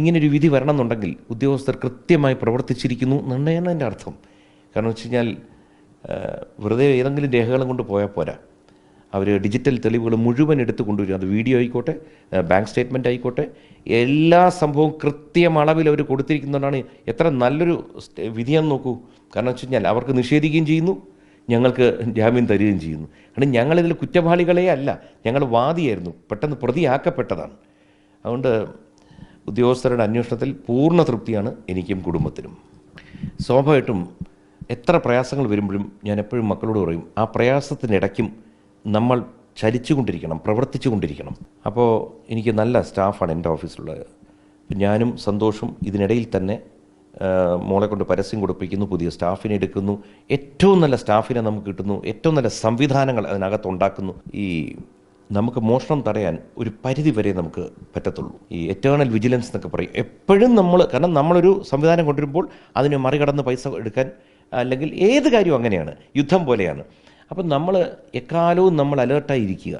ഇങ്ങനൊരു വിധി വരണമെന്നുണ്ടെങ്കിൽ ഉദ്യോഗസ്ഥർ കൃത്യമായി പ്രവർത്തിച്ചിരിക്കുന്നു എന്നാണ് എൻ്റെ അർത്ഥം. കാരണം വെച്ച് കഴിഞ്ഞാൽ വെറുതെ ഏതെങ്കിലും രേഖകളും കൊണ്ട് പോയാൽ പോരാ. അവർ ഡിജിറ്റൽ തെളിവുകൾ മുഴുവൻ എടുത്തു കൊണ്ടുവരും. അത് വീഡിയോ ആയിക്കോട്ടെ, ബാങ്ക് സ്റ്റേറ്റ്മെൻറ്റ് ആയിക്കോട്ടെ, എല്ലാ സംഭവവും കൃത്യം അളവിൽ അവർ കൊടുത്തിരിക്കുന്നതുകൊണ്ടാണ് എത്ര നല്ലൊരു വിധിയാണെന്ന് നോക്കൂ. കാരണം വെച്ച് കഴിഞ്ഞാൽ അവർക്ക് നിഷേധിക്കുകയും ചെയ്യുന്നു, ഞങ്ങൾക്ക് ജാമ്യം തരികയും ചെയ്യുന്നു. കാരണം ഞങ്ങളിതിൽ കുറ്റവാളികളെ അല്ല, ഞങ്ങൾ വാദിയായിരുന്നു, പെട്ടെന്ന് പ്രതിയാക്കപ്പെട്ടതാണ്. അതുകൊണ്ട് ഉദ്യോഗസ്ഥരുടെ അന്വേഷണത്തിൽ പൂർണ്ണ തൃപ്തിയാണ് എനിക്കും കുടുംബത്തിനും. സ്വാഭാവികമായിട്ടും എത്ര പ്രയാസങ്ങൾ വരുമ്പോഴും ഞാൻ എപ്പോഴും മക്കളോട് പറയും, ആ പ്രയാസത്തിനിടയ്ക്കും നമ്മൾ ചലിച്ചുകൊണ്ടിരിക്കണം, പ്രവർത്തിച്ചു കൊണ്ടിരിക്കണം. അപ്പോൾ എനിക്ക് നല്ല സ്റ്റാഫാണ് എൻ്റെ ഓഫീസിലുള്ളത്. ഞാനും സന്തോഷും ഇതിനിടയിൽ തന്നെ മോളെ കൊണ്ട് പരസ്യം കൊടുപ്പിക്കുന്നു, പുതിയ സ്റ്റാഫിനെ എടുക്കുന്നു, ഏറ്റവും നല്ല സ്റ്റാഫിനെ നമുക്ക് കിട്ടുന്നു, ഏറ്റവും നല്ല സംവിധാനങ്ങൾ അതിനകത്തുണ്ടാക്കുന്നു. നമുക്ക് മോഷണം തടയാൻ ഒരു പരിധി വരെ നമുക്ക് പറ്റത്തുള്ളൂ. ഈ എറ്റേണൽ വിജിലൻസ് എന്നൊക്കെ പറയും. എപ്പോഴും കാരണം നമ്മളൊരു സംവിധാനം കൊണ്ടുവരുമ്പോൾ അതിനെ മറികടന്ന് പൈസ എടുക്കാൻ, അല്ലെങ്കിൽ ഏത് കാര്യവും അങ്ങനെയാണ്, യുദ്ധം പോലെയാണ്. അപ്പം നമ്മൾ എക്കാലവും നമ്മൾ അലേർട്ടായിരിക്കുക.